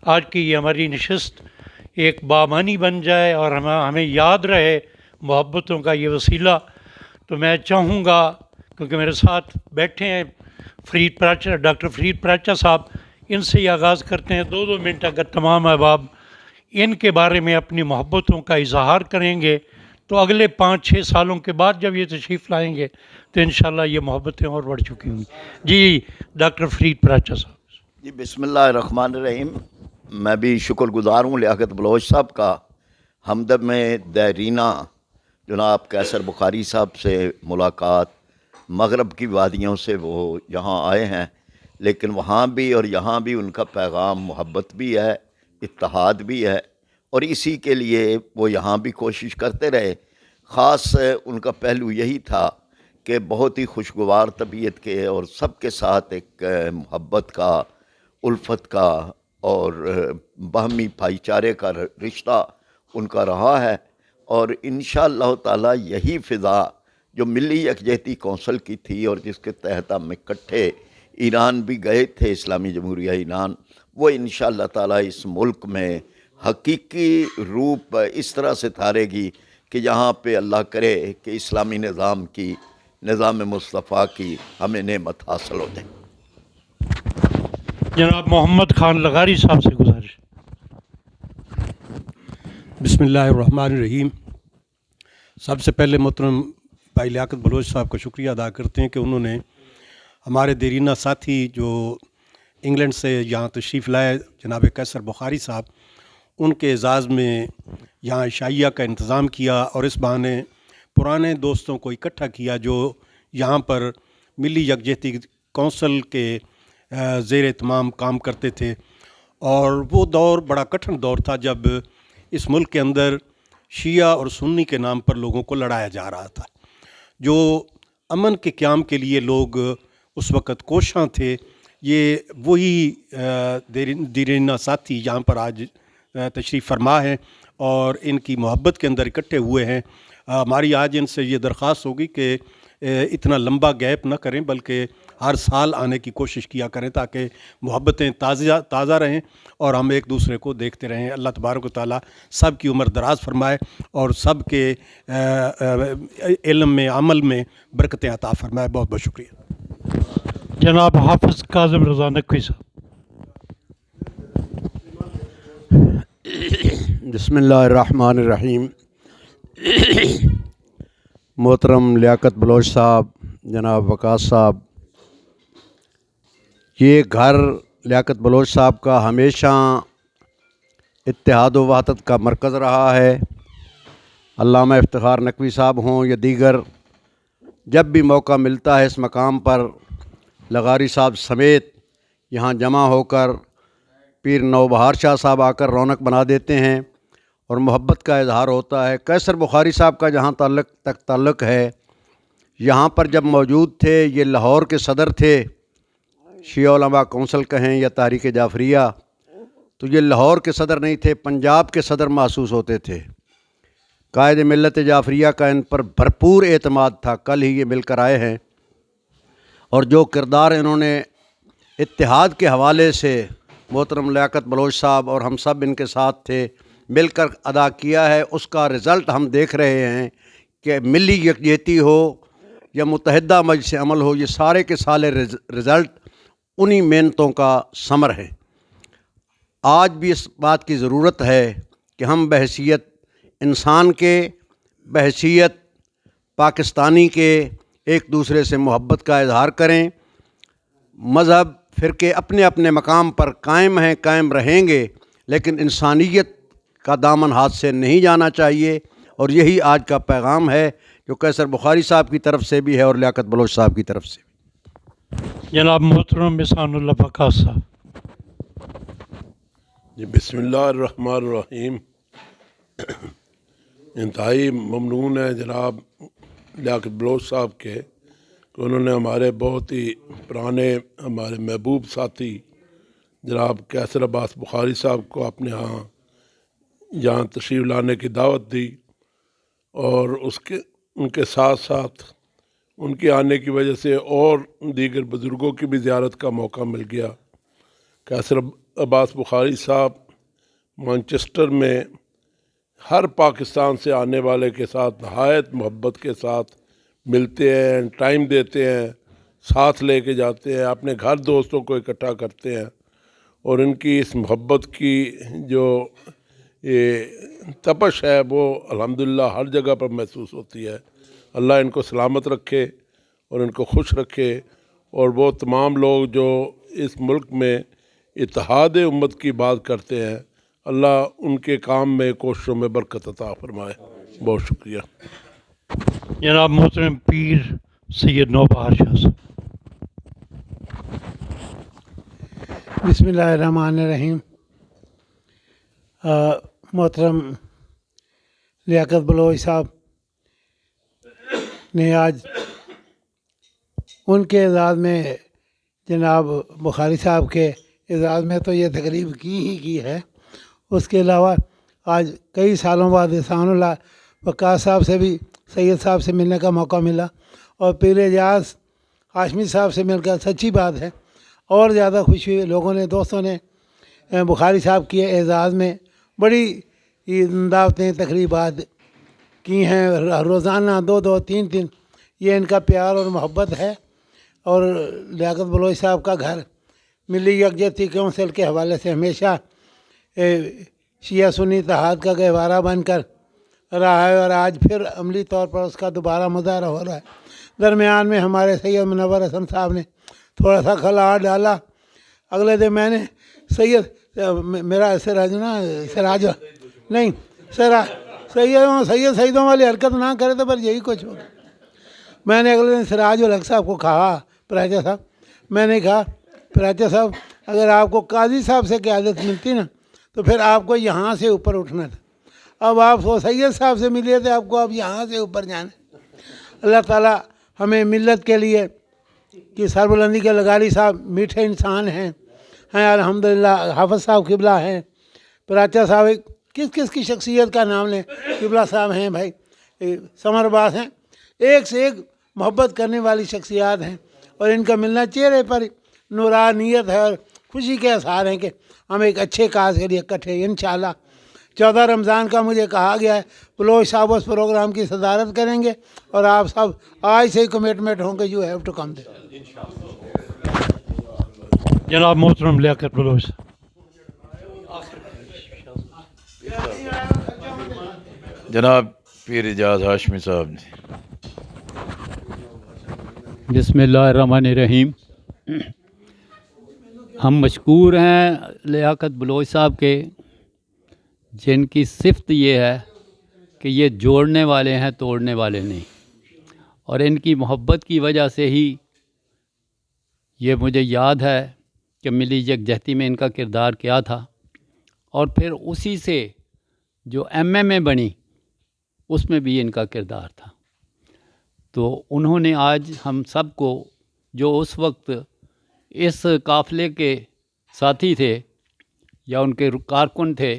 آج کی یہ ہماری نشست ایک بامانی بن جائے اور ہمیں یاد رہے محبتوں کا یہ وسیلہ. تو میں چاہوں گا کیونکہ میرے ساتھ بیٹھے ہیں ڈاکٹر فرید پراچا صاحب، ان سے ہی آغاز کرتے ہیں. 2 منٹ اگر تمام احباب ان کے بارے میں اپنی محبتوں کا اظہار کریں گے تو اگلے 5-6 سالوں کے بعد جب یہ تشریف لائیں گے تو انشاءاللہ یہ محبتیں اور بڑھ چکی ہوں گی. جی ڈاکٹر فرید پراچا صاحب. جی بسم اللہ الرحمن الرحیم. میں بھی شکر گزار ہوں لیاقت بلوچ صاحب کا. ہمدرد میں دیرینہ جناب قیصر بخاری صاحب سے ملاقات، مغرب کی وادیوں سے وہ یہاں آئے ہیں، لیکن وہاں بھی اور یہاں بھی ان کا پیغام محبت بھی ہے، اتحاد بھی ہے، اور اسی کے لیے وہ یہاں بھی کوشش کرتے رہے. خاص ان کا پہلو یہی تھا کہ بہت ہی خوشگوار طبیعت کے اور سب کے ساتھ ایک محبت کا، الفت کا اور باہمی بھائی چارے کا رشتہ ان کا رہا ہے. اور انشاءاللہ تعالی یہی فضا جو ملی یکجہتی کونسل کی تھی اور جس کے تحت ہم اکٹھے ایران بھی گئے تھے، اسلامی جمہوریہ ایران، وہ انشاءاللہ تعالی اس ملک میں حقیقی روپ اس طرح سے دھارے گی کہ یہاں پہ اللہ کرے کہ اسلامی نظام مصطفیٰ کی ہمیں نعمت حاصل ہو جائے. جناب محمد خان لغاری صاحب سے گزارش. بسم اللہ الرحمن الرحیم. سب سے پہلے محترم بھائی لیاقت بلوچ صاحب کا شکریہ ادا کرتے ہیں کہ انہوں نے ہمارے دیرینہ ساتھی جو انگلینڈ سے یہاں تشریف لائے جناب قیصر بخاری صاحب، ان کے اعزاز میں یہاں عشائیہ کا انتظام کیا اور اس بہانے پرانے دوستوں کو اکٹھا کیا جو یہاں پر ملی یکجہتی کونسل کے زیر اہتمام کام کرتے تھے. اور وہ دور بڑا کٹھن دور تھا جب اس ملک کے اندر شیعہ اور سنی کے نام پر لوگوں کو لڑایا جا رہا تھا. جو امن کے قیام کے لیے لوگ اس وقت کوشاں تھے، یہ وہی دیرینہ ساتھی یہاں پر آج تشریف فرما ہیں اور ان کی محبت کے اندر اکٹھے ہوئے ہیں. ہماری آج ان سے یہ درخواست ہوگی کہ اتنا لمبا گیپ نہ کریں بلکہ ہر سال آنے کی کوشش کیا کریں تاکہ محبتیں تازہ رہیں اور ہم ایک دوسرے کو دیکھتے رہیں. اللہ تبارک و تعالیٰ سب کی عمر دراز فرمائے اور سب کے علم میں، عمل میں برکتیں عطا فرمائے. بہت بہت شکریہ. جناب حافظ کاظم رضا نقوی صاحب. بسم اللہ الرحمن الرحیم. محترم لیاقت بلوچ صاحب، جناب وقاص صاحب، یہ گھر لیاقت بلوچ صاحب کا ہمیشہ اتحاد و وحدت کا مرکز رہا ہے. علامہ افتخار نقوی صاحب ہوں یا دیگر، جب بھی موقع ملتا ہے اس مقام پر لغاری صاحب سمیت یہاں جمع ہو کر پیر نوبہار شاہ صاحب آ کر رونق بنا دیتے ہیں اور محبت کا اظہار ہوتا ہے. قیصر بخاری صاحب کا جہاں تعلق ہے، یہاں پر جب موجود تھے، یہ لاہور کے صدر تھے، شیعہ علماء کونسل کہیں یا تحریک جعفریہ، تو یہ لاہور کے صدر نہیں تھے، پنجاب کے صدر محسوس ہوتے تھے. قائد ملت جعفریہ کا ان پر بھرپور اعتماد تھا. کل ہی یہ مل کر آئے ہیں اور جو کردار انہوں نے اتحاد کے حوالے سے محترم لیاقت بلوچ صاحب اور ہم سب ان کے ساتھ تھے مل کر ادا کیا ہے، اس کا رزلٹ ہم دیکھ رہے ہیں کہ ملی یکجہتی ہو یا متحدہ مجلس عمل ہو، یہ سارے کے سارے رزلٹ انہی محنتوں کا ثمر ہے. آج بھی اس بات کی ضرورت ہے کہ ہم بحیثیت انسان کے، بحیثیت پاکستانی کے، ایک دوسرے سے محبت کا اظہار کریں. مذہب، فرقے اپنے اپنے مقام پر قائم ہیں، قائم رہیں گے، لیکن انسانیت کا دامن ہاتھ سے نہیں جانا چاہیے. اور یہی آج کا پیغام ہے جو قیصر بخاری صاحب کی طرف سے بھی ہے اور لیاقت بلوچ صاحب کی طرف سے بھی. جناب محترم احسان اللہ وقاص صاحب. جی بسم اللہ الرحمن الرحیم. انتہائی ممنون ہے جناب لیاقت بلوچ صاحب کے کہ انہوں نے ہمارے بہت ہی پرانے، ہمارے محبوب ساتھی جناب قیصر عباس بخاری صاحب کو اپنے یہاں تشریف لانے کی دعوت دی، اور ان کے ساتھ ساتھ ان کے آنے کی وجہ سے اور دیگر بزرگوں کی بھی زیارت کا موقع مل گیا. قیصر अब्बास बुखारी साहब मैनचेस्टर में हर पाकिस्तान से आने वाले के साथ नहायत मोहब्बत के साथ मिलते हैं, टाइम देते हैं, साथ लेके जाते हैं, अपने घर दोस्तों को इकट्ठा करते हैं। और इनकी इस मोहब्बत की जो ये तपश है वो अल्हम्दुलिल्लाह हर जगह पर महसूस होती है। अल्लाह इनको सलामत रखे और इनको खुश रखे, और वो तमाम लोग जो इस मुल्क में इत्तेहाद उम्मत की बात करते हैं, अल्लाह उनके काम में, कोशिशों में बरकत अता फरमाए। बहुत शुक्रिया। जनाब मोहतरम पीर सैयद नौबहार शाह साहब। बिस्मिल्लाहिर्रहमानिर्रहीम। मोहतरम लियाकत बलोच साहब ने आज उनके एजाज़ में, जनाब बुखारी साहब के एजाज़ में तो ये तकरीब की है। उसके अलावा आज कई सालों बाद एहसानुल्लाह वक़ास साहब से भी, सैयद साहब से मिलने का मौका मिला, और पीर एजाज हाशमी साहब से मिलकर सच्ची बात है और ज़्यादा खुशी हुई। लोगों ने, दोस्तों ने बुखारी साहब के एजाज़ में बड़ी दावतें, तकरीबात की हैं, रोज़ाना 2-2, 3-3। ये इनका प्यार और मोहब्बत है। और लियाकत बलोच साहब का घर मिली यकजहती कौंसिल के हवाले से हमेशा शिया सुन्नी इत्तेहाद का गहवारा बनकर रहा है, और आज फिर अमली तौर पर उसका दोबारा मुजाहरा हो रहा है। दरमियान में हमारे सैयद मुनव्वर हसन साहब ने थोड़ा सा खला डाला। अगले दिन मैंने सैयद मेरा सिराज नहीं सैयदों वाली हरकत ना करे तो पर यही कुछ होगा। मैंने अगले दिन सिराज उल हक साहब को कहा, प्राचा साहब, मैंने कहा प्राचा साहब, अगर आपको काजी साहब से क़यादत मिलती ना तो फिर आपको यहाँ से ऊपर उठना था। अब आप वो सैयद साहब से मिले थे, आपको अब यहाँ से ऊपर जाना। अल्लाह ताला हमें मिल्लत के लिए कि सरबुलंदी के लगाली साहब मीठे इंसान हैं अल्हम्दुलिल्लाह। हाफ़िज़ साहब किबला हैं, प्राचा साहब किस किस की शख्सियत का नाम लें, किबला साहब हैं भाई, समरबास हैं, एक से एक मोहब्बत करने वाली शख्सियात हैं। और इनका मिलना चेहरे पर नूरानियत है और खुशी के आसार हैं कि हम एक अच्छे काज के लिए इकट्ठे इंशाअल्लाह। 14 रमज़ान का मुझे कहा गया है बलोच साहब उस प्रोग्राम की सदारत करेंगे, और आप सब आज से ही कमिटमेंट होंगे, यू हैव टू कम दे। जनाब मोहतरम लियाकत बलोच। जनाब पीर एजाज हाशमी साहब जी। बिस्मिल्लाहिर्रहमानिर्रहीम। हम मशकूर हैं लियाकत बलोच साहब के, जिनकी सिफ़त ये है कि ये जोड़ने वाले हैं, तोड़ने वाले नहीं। और इनकी मोहब्बत की वजह से ही ये मुझे याद है कि मिली यकजहती में इनका किरदार क्या था, और फिर उसी से जो MMA बनी उसमें भी इनका किरदार था। तो उन्होंने आज हम सब को, जो उस वक्त इस काफ़िले के साथी थे या उनके कारकुन थे,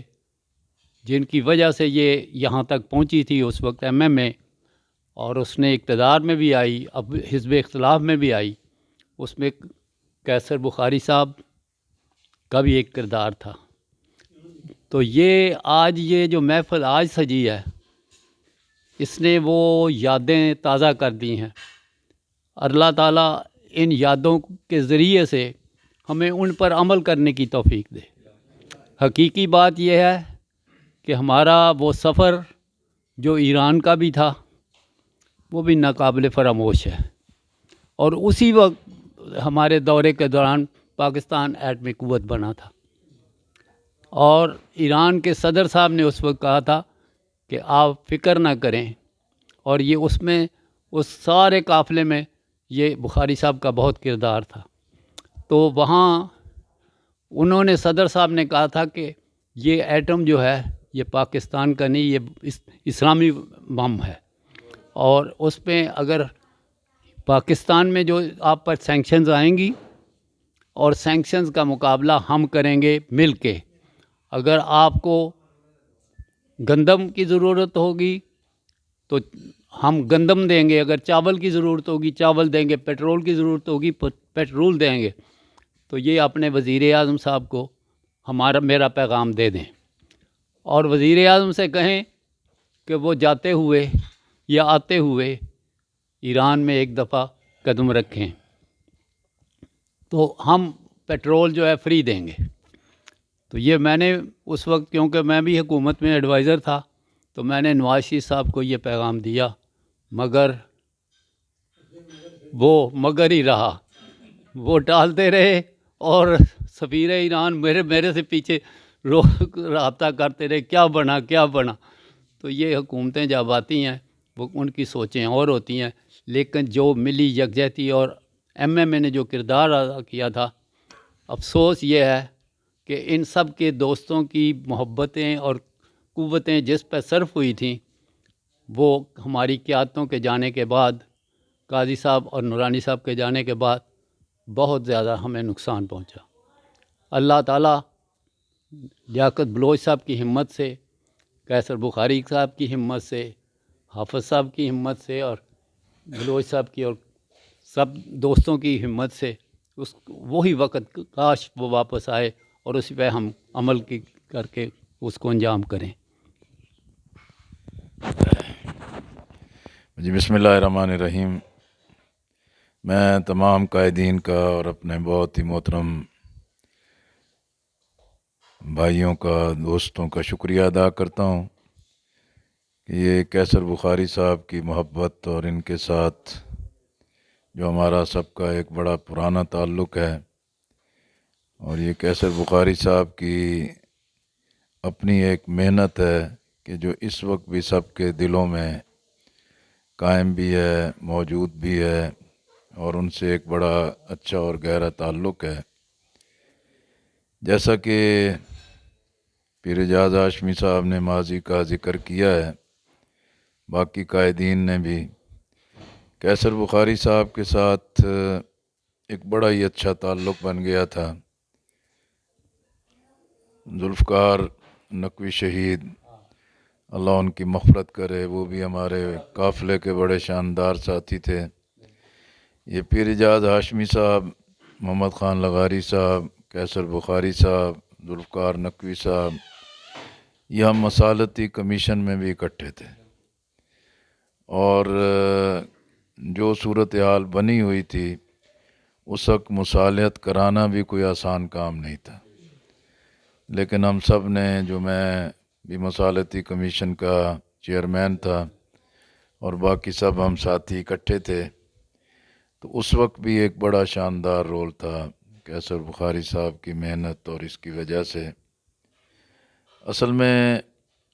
जिनकी वजह से ये यहाँ तक पहुँची थी उस वक्त MMA, और उसने इक़्तिदार में भी आई, अब हिज़्ब इख्तिलाफ में भी आई, उसमें कैसर बुखारी साहब का भी एक किरदार था। तो ये आज ये जो महफ़िल आज सजी है, इसने वो यादें ताज़ा कर दी हैं। अल्लाह ताला इन यादों के ज़रिए से हमें उन पर अमल करने की तौफ़ीक दे। हकीकी बात यह है कि हमारा वो सफ़र जो ईरान का भी था वो भी नाकाबिल फ़रामोश है, और उसी वक्त हमारे दौरे के दौरान पाकिस्तान एटमी क़ुव्वत बना था, और ईरान के सदर साहब ने उस वक्त कहा था कि आप फ़िक्र ना करें, और ये उसमें उस सारे काफ़िले में ये बुखारी साहब का बहुत किरदार था। तो वहाँ उन्होंने, सदर साहब ने कहा था कि ये एटम जो है ये पाकिस्तान का नहीं, ये इस्लामी बम है, और उसमें अगर पाकिस्तान में जो आप पर सैंक्शंस आएंगी, और सैंक्शंस का मुकाबला हम करेंगे मिल के। अगर आपको गंदम की ज़रूरत होगी तो हम गंदम देंगे, अगर चावल की ज़रूरत होगी चावल देंगे, पेट्रोल की ज़रूरत होगी पेट्रोल देंगे। तो ये अपने वज़ीर आज़म साहब को मेरा पैगाम दे दें और वज़ीर आज़म से कहें कि वो जाते हुए या आते हुए ईरान में एक दफ़ा कदम रखें तो हम पेट्रोल जो है फ्री देंगे। तो ये मैंने उस वक्त, क्योंकि मैं भी हुकूमत में एडवाइज़र था, तो मैंने नवाज शरीफ साहब को ये पैगाम दिया, मगर वो मगर ही रहा। वो टालते रहे और सफ़ीर ईरान मेरे से पीछे रब्ता करते रहे, क्या बना क्या बना। तो ये हुकूमतें जब आती हैं वो उनकी सोचें और होती हैं, लेकिन जो मिली यकजहती और एमएमए ने जो किरदार अदा किया था, अफसोस ये है कि इन सब के दोस्तों की मोहब्बतें और क़ुव्वतें जिस पर सर्फ हुई थी, वो हमारी क़यादतों के जाने के बाद, काजी साहब और नूरानी साहब के जाने के बाद बहुत ज़्यादा हमें नुकसान पहुंचा। अल्लाह ताला लियाकत बलोच साहब की हिम्मत से, कैसर बुखारी साहब की हिम्मत से, हाफ़िज़ साहब की हिम्मत से और बलोच साहब की और सब दोस्तों की हिम्मत से उस वही वक़्त काश वो वापस आए और उसी पे हम अमल की करके उसको अंजाम करें। जी बिस्मिल्लाहिर्रहमानिर्रहीम। मैं तमाम कायदीन का और अपने बहुत ही मोहतरम भाइयों का, दोस्तों का शुक्रिया अदा करता हूँ कि ये कैसर बुखारी साहब की मोहब्बत और इनके साथ जो हमारा सबका एक बड़ा पुराना ताल्लुक़ है, और ये कैसर बुखारी साहब की अपनी एक मेहनत है कि जो इस वक्त भी सबके दिलों में कायम भी है, मौजूद भी है, और उनसे एक बड़ा अच्छा और गहरा ताल्लुक़ है। जैसा कि पीर एजाज़ हाशमी साहब ने माजी का ज़िक्र किया है, बाकी कायदीन ने भी कैसर बुखारी साहब के साथ एक बड़ा ही अच्छा ताल्लुक़ बन गया था। जुल्फ़कार नकवी शहीद, अल्लाह उनकी मग़फ़िरत करे, वो भी हमारे काफ़िले के बड़े शानदार साथी थे। ये पीर एजाज़ हाशमी साहब, मोहम्मद ख़ान लगारी साहब, कैसर बुखारी साहब, जुल्फ़कार नकवी साहब, ये हम मसालती कमीशन में भी इकट्ठे थे, और जो सूरत हाल बनी हुई थी उस वक्त मुसालहत कराना भी कोई आसान काम नहीं था। लेकिन हम सब ने, जो मैं भी मसालती कमीशन का चेयरमैन था और बाकी सब हम साथी इकट्ठे थे, तो उस वक्त भी एक बड़ा शानदार रोल था कैसर बुखारी साहब की मेहनत और इसकी वजह से। असल में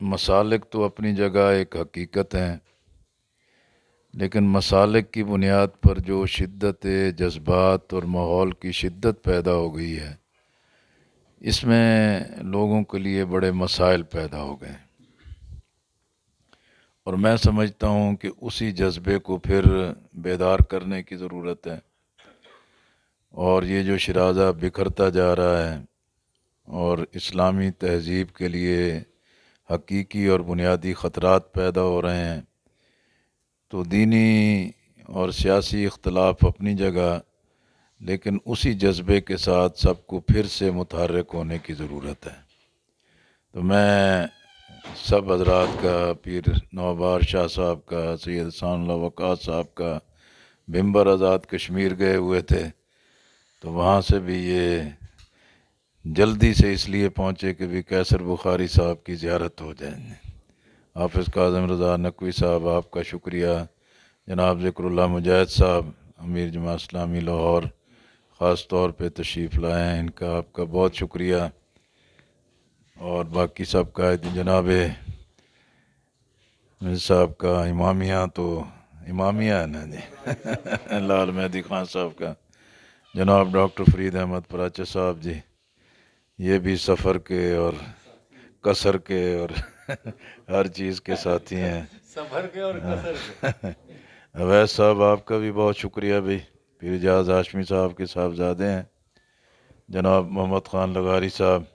मसालिक तो अपनी जगह एक हकीकत हैं, लेकिन मसालिक की बुनियाद पर जो शिद्दत जज्बात और माहौल की शिद्दत पैदा हो गई है, इसमें लोगों के लिए बड़े मसाइल पैदा हो गए। और मैं समझता हूँ कि उसी जज्बे को फिर बेदार करने की ज़रूरत है। और ये जो शराज़ा बिखरता जा रहा है और इस्लामी तहज़ीब के लिए हकीकी और बुनियादी ख़तरात पैदा हो रहे हैं, तो दीनी और सियासी इख्तलाफ अपनी जगह, लेकिन उसी जज्बे के साथ सबको फिर से मुतहर्रिक होने की ज़रूरत है। तो मैं सब हज़रात का, पीर नौबार शाह साहब का, सैयद सानुल्लाह वक़ास साहब का, बिम्बर आज़ाद कश्मीर गए हुए थे, तो वहाँ से भी ये जल्दी से इसलिए पहुँचे कि भी कैसर बुखारी साहब की ज़ियारत हो जाए। हाफ़िज़ काज़िम रज़ा नकवी साहब, आपका शुक्रिया। जनाब ज़िक्रुल्लाह मुजाहिद साहब, अमीर जमात इस्लामी लाहौर, ख़ास तौर पे तशरीफ़ लाए हैं, इनका आपका बहुत शुक्रिया। और बाकी सब का, जनाब मिर्ज़ा साहब का इमामिया, तो इमामिया है ना जी लाल मेहदी खान साहब का, जनाब डॉक्टर फरीद अहमद पराचा साहब जी, ये भी सफ़र के और कसर के और हर चीज़ के साथी हैं। सफ़र के और कसर के। अवैस साहब, आपका भी बहुत शुक्रिया भाई। पीर एजाज़ हाशमी साहब के साहबजादे हैं जनाब मोहम्मद ख़ान लगारी साहब,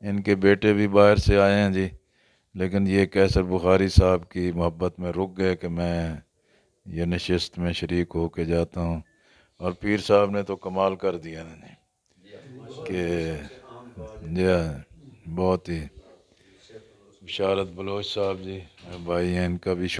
इनके बेटे भी बाहर से आए हैं जी, लेकिन ये कैसर बुखारी साहब की मोहब्बत में रुक गए कि मैं ये नशिस्त में शरीक हो के जाता हूँ। और पीर साहब ने तो कमाल कर दिया कि جی بہت ہی بشارت بلوچ صاحب جی بھائی ہیں، ان کا بھی